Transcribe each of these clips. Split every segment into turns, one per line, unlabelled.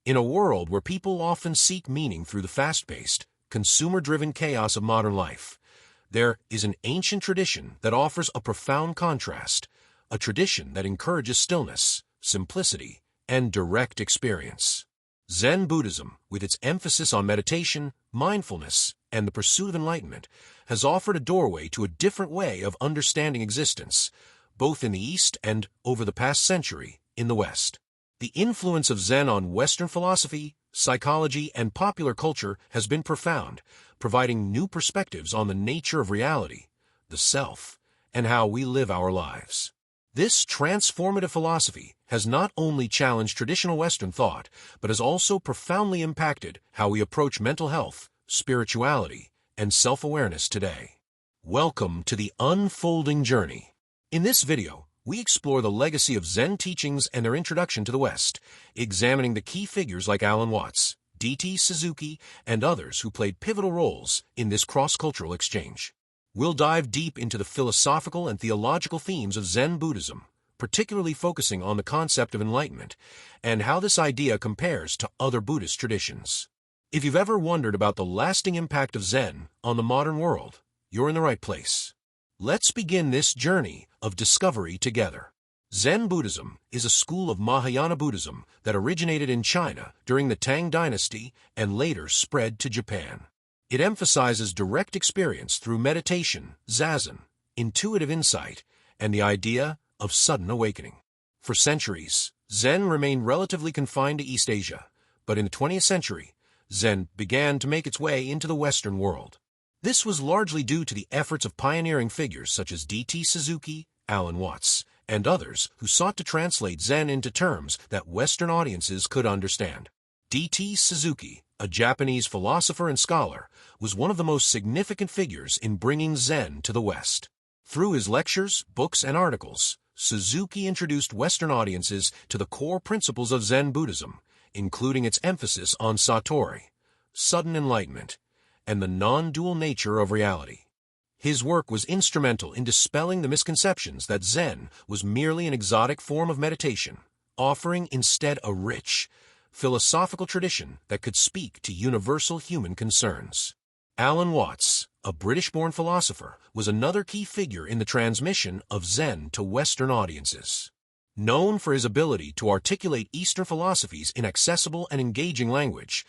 In a world where people often seek meaning through the fast-paced, consumer-driven chaos of modern life, there is an ancient tradition that offers a profound contrast, a tradition that encourages stillness, simplicity, and direct experience. Zen Buddhism, with its emphasis on meditation, mindfulness, and the pursuit of enlightenment, has offered a doorway to a different way of understanding existence, both in the East and, over the past century, in the West. The influence of Zen on Western philosophy, psychology, and popular culture has been profound, providing new perspectives on the nature of reality, the self, and how we live our lives. This transformative philosophy has not only challenged traditional Western thought, but has also profoundly impacted how we approach mental health, spirituality, and self-awareness today. Welcome to the unfolding journey. In this video, we explore the legacy of Zen teachings and their introduction to the West, examining the key figures like Alan Watts, D.T. Suzuki, and others who played pivotal roles in this cross-cultural exchange. We'll dive deep into the philosophical and theological themes of Zen Buddhism, particularly focusing on the concept of enlightenment and how this idea compares to other Buddhist traditions. If you've ever wondered about the lasting impact of Zen on the modern world, you're in the right place. Let's begin this journey of discovery together. Zen Buddhism is a school of Mahayana Buddhism that originated in China during the Tang Dynasty and later spread to Japan. It emphasizes direct experience through meditation, zazen, intuitive insight, and the idea of sudden awakening. For centuries, Zen remained relatively confined to East Asia, but in the 20th century, Zen began to make its way into the Western world. This was largely due to the efforts of pioneering figures such as D.T. Suzuki, Alan Watts, and others who sought to translate Zen into terms that Western audiences could understand. D.T. Suzuki, a Japanese philosopher and scholar, was one of the most significant figures in bringing Zen to the West. Through his lectures, books, and articles, Suzuki introduced Western audiences to the core principles of Zen Buddhism, including its emphasis on satori, sudden enlightenment, and the non-dual nature of reality. His work was instrumental in dispelling the misconceptions that Zen was merely an exotic form of meditation, offering instead a rich, philosophical tradition that could speak to universal human concerns. Alan Watts, a British-born philosopher, was another key figure in the transmission of Zen to Western audiences. Known for his ability to articulate Eastern philosophies in accessible and engaging language,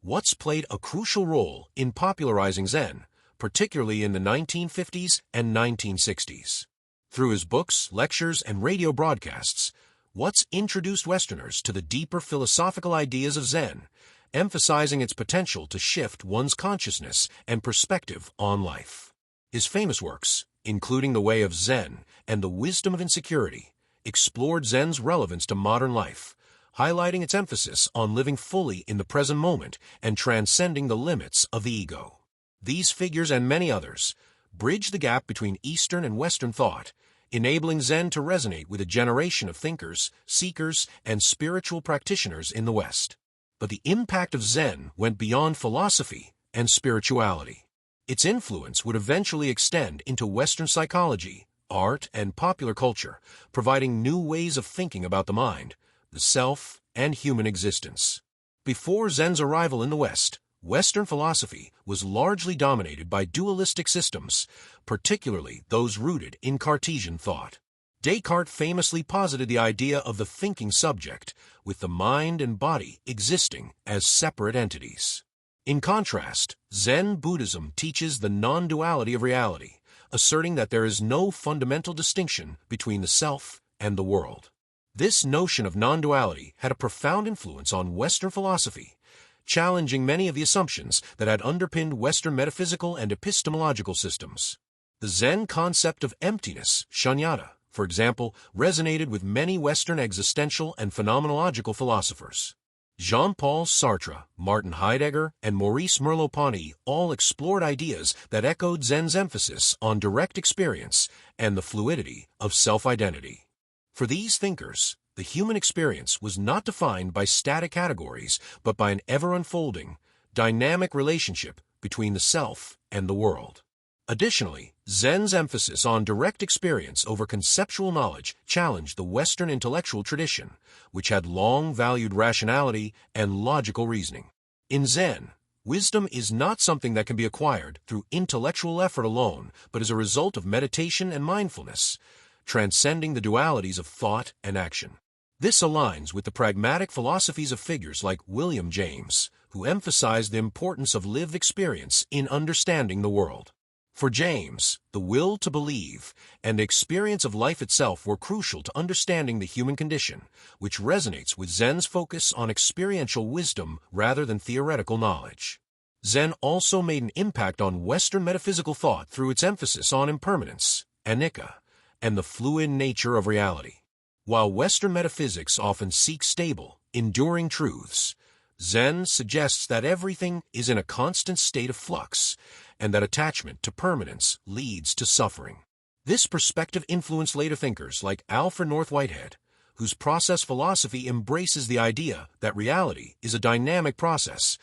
Watts played a crucial role in popularizing Zen, particularly in the 1950s and 1960s. Through his books, lectures, and radio broadcasts, Watts introduced Westerners to the deeper philosophical ideas of Zen, emphasizing its potential to shift one's consciousness and perspective on life. His famous works, including The Way of Zen and The Wisdom of Insecurity, explored Zen's relevance to modern life, highlighting its emphasis on living fully in the present moment and transcending the limits of the ego. These figures and many others bridge the gap between Eastern and Western thought, enabling Zen to resonate with a generation of thinkers, seekers, and spiritual practitioners in the West. But the impact of Zen went beyond philosophy and spirituality. Its influence would eventually extend into Western psychology, art, and popular culture, providing new ways of thinking about the mind, the self, and human existence. Before Zen's arrival in the West, Western philosophy was largely dominated by dualistic systems, particularly those rooted in Cartesian thought. Descartes famously posited the idea of the thinking subject, with the mind and body existing as separate entities. In contrast, Zen Buddhism teaches the non-duality of reality, asserting that there is no fundamental distinction between the self and the world. This notion of non-duality had a profound influence on Western philosophy, challenging many of the assumptions that had underpinned Western metaphysical and epistemological systems. The Zen concept of emptiness, shunyata, for example, resonated with many Western existential and phenomenological philosophers. Jean-Paul Sartre, Martin Heidegger, and Maurice Merleau-Ponty all explored ideas that echoed Zen's emphasis on direct experience and the fluidity of self-identity. For these thinkers, the human experience was not defined by static categories, but by an ever-unfolding, dynamic relationship between the self and the world. Additionally, Zen's emphasis on direct experience over conceptual knowledge challenged the Western intellectual tradition, which had long valued rationality and logical reasoning. In Zen, wisdom is not something that can be acquired through intellectual effort alone, but is a result of meditation and mindfulness, transcending the dualities of thought and action. This aligns with the pragmatic philosophies of figures like William James, who emphasized the importance of lived experience in understanding the world. For James, the will to believe and the experience of life itself were crucial to understanding the human condition, which resonates with Zen's focus on experiential wisdom rather than theoretical knowledge. Zen also made an impact on Western metaphysical thought through its emphasis on impermanence, anicca, and the fluid nature of reality. While Western metaphysics often seek stable, enduring truths, Zen suggests that everything is in a constant state of flux, and that attachment to permanence leads to suffering. This perspective influenced later thinkers like Alfred North Whitehead, whose process philosophy embraces the idea that reality is a dynamic process,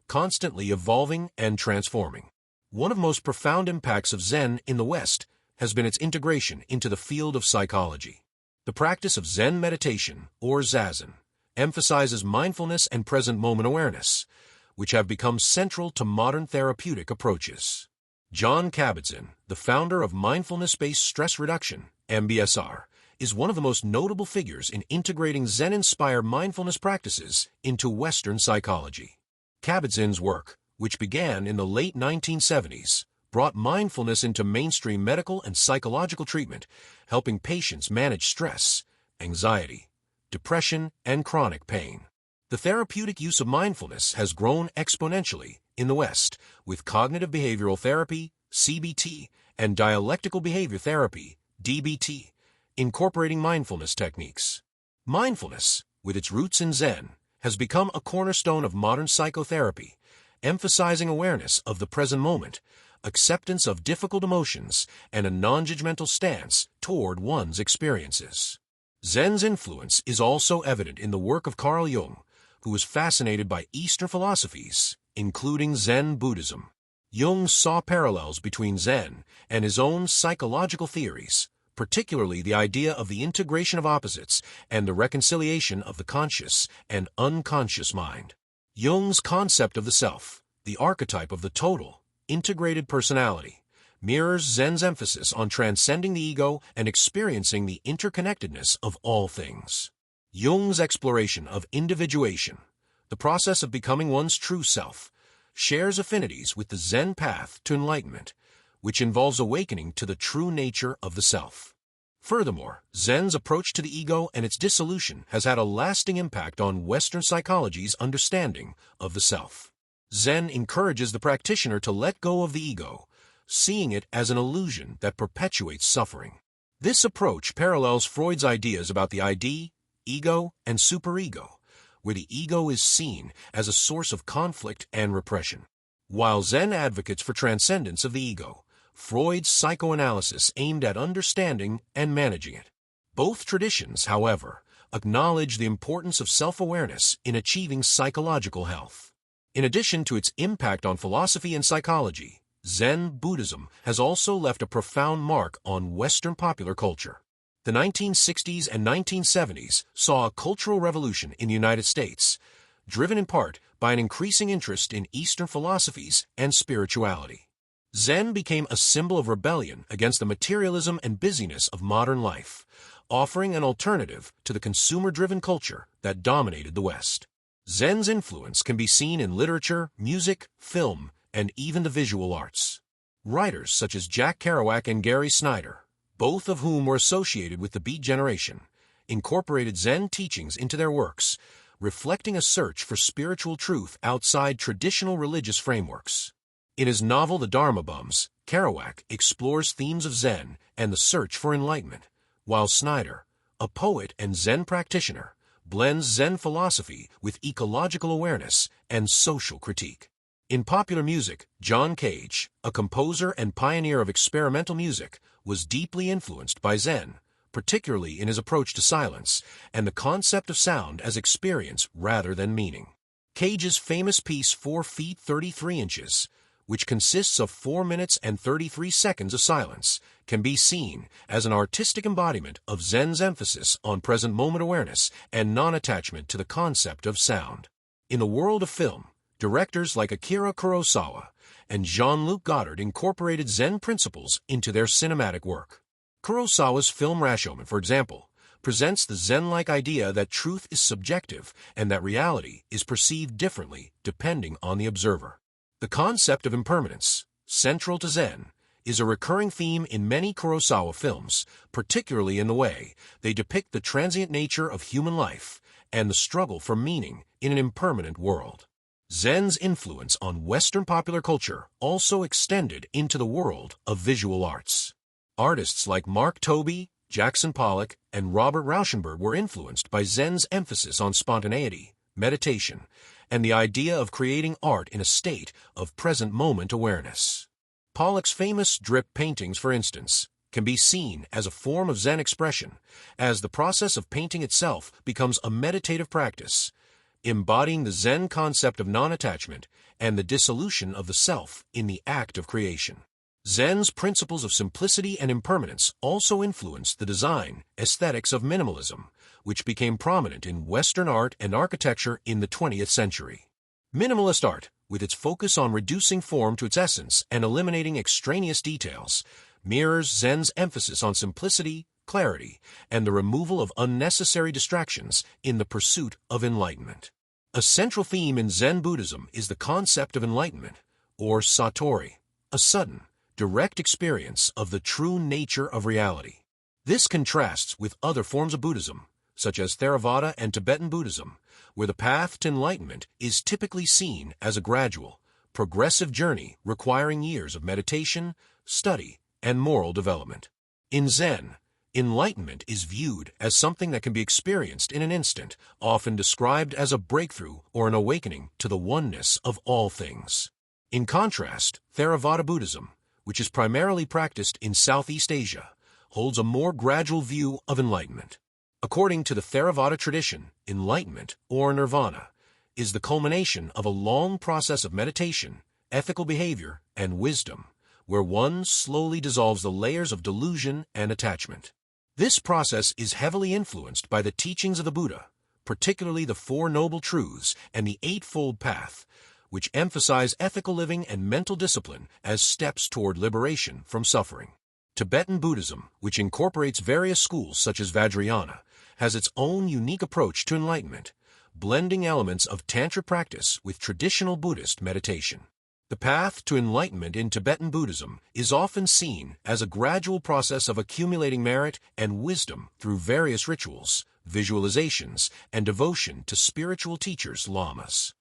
constantly evolving and transforming. One of the most profound impacts of Zen in the West has been its integration into the field of psychology. The practice of Zen meditation, or Zazen, emphasizes mindfulness and present moment awareness, which have become central to modern therapeutic approaches. Jon Kabat-Zinn, the founder of mindfulness-based stress reduction, MBSR, is one of the most notable figures in integrating Zen-inspired mindfulness practices into Western psychology. Kabat-Zinn's work, which began in the late 1970s, brought mindfulness into mainstream medical and psychological treatment, helping patients manage stress, anxiety, depression, and chronic pain. The therapeutic use of mindfulness has grown exponentially in the West, with cognitive behavioral therapy, CBT, and dialectical behavior therapy, DBT, incorporating mindfulness techniques. Mindfulness, with its roots in Zen, has become a cornerstone of modern psychotherapy, emphasizing awareness of the present moment, acceptance of difficult emotions, and a non-judgmental stance toward one's experiences. Zen's influence is also evident in the work of Carl Jung, who was fascinated by Eastern philosophies, including Zen Buddhism. Jung saw parallels between Zen and his own psychological theories, particularly the idea of the integration of opposites and the reconciliation of the conscious and unconscious mind. Jung's concept of the self, the archetype of the total, integrated personality, mirrors Zen's emphasis on transcending the ego and experiencing the interconnectedness of all things. Jung's exploration of individuation, the process of becoming one's true self, shares affinities with the Zen path to enlightenment, which involves awakening to the true nature of the self. Furthermore, Zen's approach to the ego and its dissolution has had a lasting impact on Western psychology's understanding of the self. Zen encourages the practitioner to let go of the ego, seeing it as an illusion that perpetuates suffering. This approach parallels Freud's ideas about the ID, ego, and superego, where the ego is seen as a source of conflict and repression. While Zen advocates for transcendence of the ego, Freud's psychoanalysis aimed at understanding and managing it. Both traditions, however, acknowledge the importance of self-awareness in achieving psychological health. In addition to its impact on philosophy and psychology, Zen Buddhism has also left a profound mark on Western popular culture. The 1960s and 1970s saw a cultural revolution in the United States, driven in part by an increasing interest in Eastern philosophies and spirituality. Zen became a symbol of rebellion against the materialism and busyness of modern life, offering an alternative to the consumer-driven culture that dominated the West. Zen's influence can be seen in literature, music, film, and even the visual arts. Writers such as Jack Kerouac and Gary Snyder, both of whom were associated with the Beat Generation, incorporated Zen teachings into their works, reflecting a search for spiritual truth outside traditional religious frameworks. In his novel The Dharma Bums, Kerouac explores themes of Zen and the search for enlightenment, while Snyder, a poet and Zen practitioner, blends Zen philosophy with ecological awareness and social critique. In popular music, John Cage, a composer and pioneer of experimental music, was deeply influenced by Zen, particularly in his approach to silence and the concept of sound as experience rather than meaning. Cage's famous piece 4 feet 33 inches, which consists of 4 minutes and 33 seconds of silence, can be seen as an artistic embodiment of Zen's emphasis on present moment awareness and non-attachment to the concept of sound. In the world of film, directors like Akira Kurosawa and Jean-Luc Godard incorporated Zen principles into their cinematic work. Kurosawa's film Rashomon, for example, presents the Zen-like idea that truth is subjective and that reality is perceived differently depending on the observer. The concept of impermanence, central to Zen, is a recurring theme in many Kurosawa films, particularly in the way they depict the transient nature of human life and the struggle for meaning in an impermanent world. Zen's influence on Western popular culture also extended into the world of visual arts. Artists like Mark Tobey, Jackson Pollock, and Robert Rauschenberg were influenced by Zen's emphasis on spontaneity, meditation, and the idea of creating art in a state of present moment awareness. Pollock's famous drip paintings, for instance, can be seen as a form of Zen expression, as the process of painting itself becomes a meditative practice, embodying the Zen concept of non-attachment and the dissolution of the self in the act of creation. Zen's principles of simplicity and impermanence also influenced the design aesthetics of minimalism, which became prominent in Western art and architecture in the 20th century. Minimalist art, with its focus on reducing form to its essence and eliminating extraneous details, mirrors Zen's emphasis on simplicity, clarity, and the removal of unnecessary distractions in the pursuit of enlightenment. A central theme in Zen Buddhism is the concept of enlightenment, or satori, a sudden, direct experience of the true nature of reality. This contrasts with other forms of Buddhism, such as Theravada and Tibetan Buddhism, where the path to enlightenment is typically seen as a gradual, progressive journey requiring years of meditation, study, and moral development. In Zen, enlightenment is viewed as something that can be experienced in an instant, often described as a breakthrough or an awakening to the oneness of all things. In contrast, Theravada Buddhism, which is primarily practiced in Southeast Asia, holds a more gradual view of enlightenment. According to the Theravada tradition, enlightenment, or nirvana, is the culmination of a long process of meditation, ethical behavior, and wisdom, where one slowly dissolves the layers of delusion and attachment. This process is heavily influenced by the teachings of the Buddha, particularly the Four Noble Truths and the Eightfold Path, which emphasize ethical living and mental discipline as steps toward liberation from suffering. Tibetan Buddhism, which incorporates various schools such as Vajrayana, has its own unique approach to enlightenment, blending elements of Tantra practice with traditional Buddhist meditation. The path to enlightenment in Tibetan Buddhism is often seen as a gradual process of accumulating merit and wisdom through various rituals, visualizations, and devotion to spiritual teachers, lamas.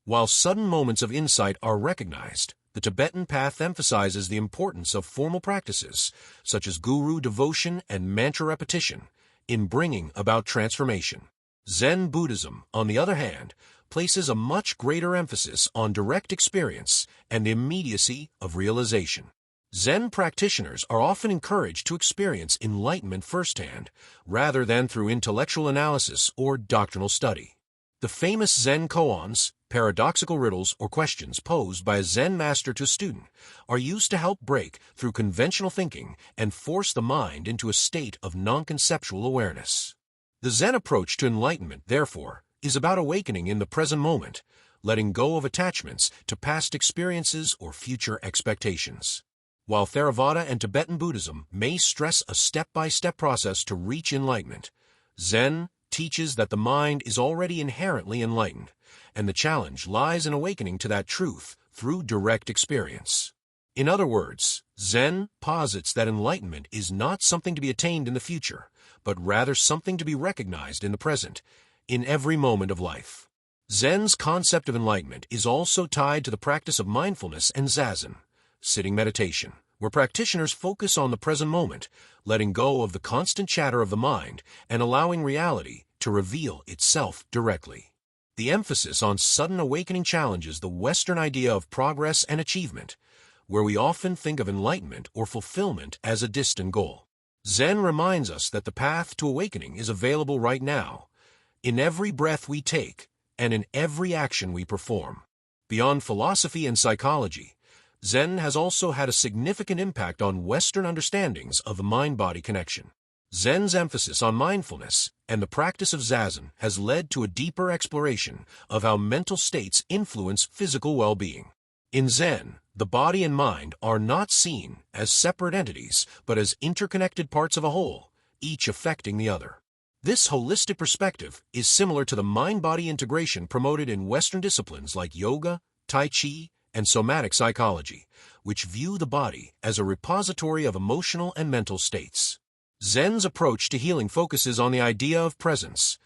While sudden moments of insight are recognized, the Tibetan path emphasizes the importance of formal practices, such as guru devotion and mantra repetition, in bringing about transformation. Zen Buddhism, on the other hand, places a much greater emphasis on direct experience and the immediacy of realization. Zen practitioners are often encouraged to experience enlightenment firsthand, rather than through intellectual analysis or doctrinal study. The famous Zen koans, paradoxical riddles or questions posed by a Zen master to a student, are used to help break through conventional thinking and force the mind into a state of non-conceptual awareness. The Zen approach to enlightenment, therefore, is about awakening in the present moment, letting go of attachments to past experiences or future expectations. While Theravada and Tibetan Buddhism may stress a step-by-step process to reach enlightenment, Zen teaches that the mind is already inherently enlightened, and the challenge lies in awakening to that truth through direct experience. In other words, Zen posits that enlightenment is not something to be attained in the future, but rather something to be recognized in the present, in every moment of life. Zen's concept of enlightenment is also tied to the practice of mindfulness and zazen, sitting meditation, where practitioners focus on the present moment, letting go of the constant chatter of the mind and allowing reality to reveal itself directly. The emphasis on sudden awakening challenges the Western idea of progress and achievement, where we often think of enlightenment or fulfillment as a distant goal. Zen reminds us that the path to awakening is available right now, in every breath we take and in every action we perform. Beyond philosophy and psychology, Zen has also had a significant impact on Western understandings of the mind-body connection. Zen's emphasis on mindfulness and the practice of Zazen has led to a deeper exploration of how mental states influence physical well-being. In Zen, the body and mind are not seen as separate entities, but as interconnected parts of a whole, each affecting the other. This holistic perspective is similar to the mind-body integration promoted in Western disciplines like yoga, tai chi, and somatic psychology, which view the body as a repository of emotional and mental states. Zen's approach to healing focuses on the idea of presence,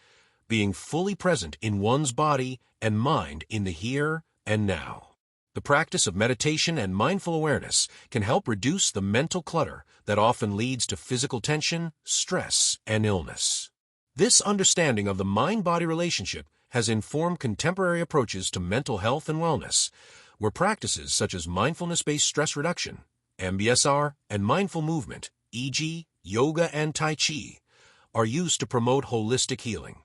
being fully present in one's body and mind in the here and now. The practice of meditation and mindful awareness can help reduce the mental clutter that often leads to physical tension, stress, and illness. This understanding of the mind-body relationship has informed contemporary approaches to mental health and wellness, where practices such as mindfulness-based stress reduction, MBSR, and mindful movement, e.g., yoga and tai chi, are used to promote holistic healing.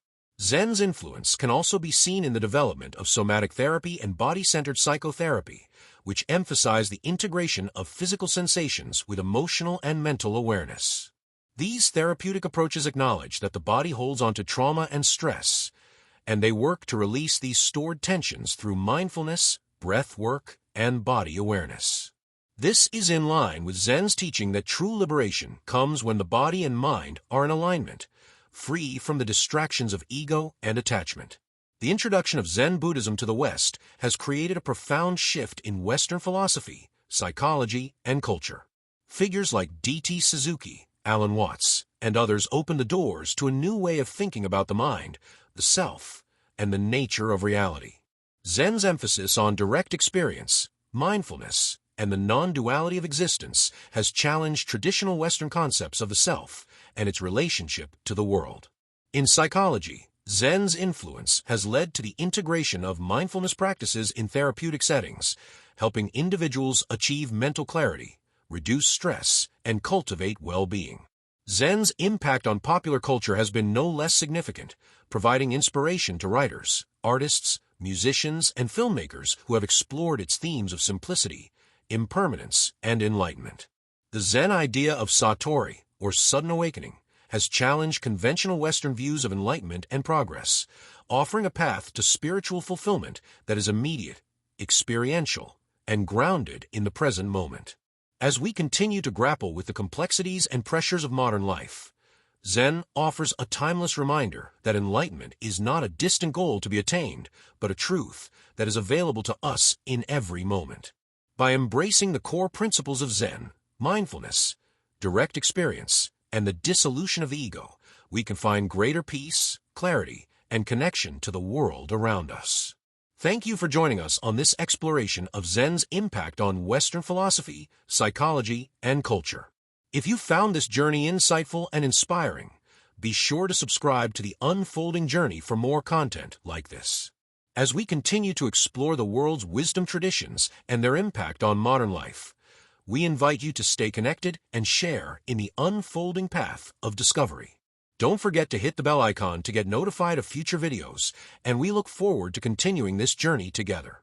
Zen's influence can also be seen in the development of somatic therapy and body-centered psychotherapy, which emphasize the integration of physical sensations with emotional and mental awareness. These therapeutic approaches acknowledge that the body holds onto trauma and stress, and they work to release these stored tensions through mindfulness, breath work, and body awareness. This is in line with Zen's teaching that true liberation comes when the body and mind are in alignment, free from the distractions of ego and attachment. The introduction of Zen Buddhism to the West has created a profound shift in Western philosophy, psychology, and culture. Figures like D.T. Suzuki, Alan Watts, and others opened the doors to a new way of thinking about the mind, the self, and the nature of reality. Zen's emphasis on direct experience, mindfulness, and the non-duality of existence has challenged traditional Western concepts of the self and its relationship to the world. In psychology, Zen's influence has led to the integration of mindfulness practices in therapeutic settings, helping individuals achieve mental clarity, reduce stress, and cultivate well-being. Zen's impact on popular culture has been no less significant, providing inspiration to writers, artists, musicians, and filmmakers who have explored its themes of simplicity, impermanence, and enlightenment. The Zen idea of satori, or sudden awakening, has challenged conventional Western views of enlightenment and progress, offering a path to spiritual fulfillment that is immediate, experiential, and grounded in the present moment. As we continue to grapple with the complexities and pressures of modern life, Zen offers a timeless reminder that enlightenment is not a distant goal to be attained, but a truth that is available to us in every moment. By embracing the core principles of Zen, mindfulness, direct experience, and the dissolution of the ego, we can find greater peace, clarity, and connection to the world around us. Thank you for joining us on this exploration of Zen's impact on Western philosophy, psychology, and culture. If you found this journey insightful and inspiring, be sure to subscribe to The Unfolding Journey for more content like this. As we continue to explore the world's wisdom traditions and their impact on modern life, we invite you to stay connected and share in the unfolding path of discovery. Don't forget to hit the bell icon to get notified of future videos, and we look forward to continuing this journey together.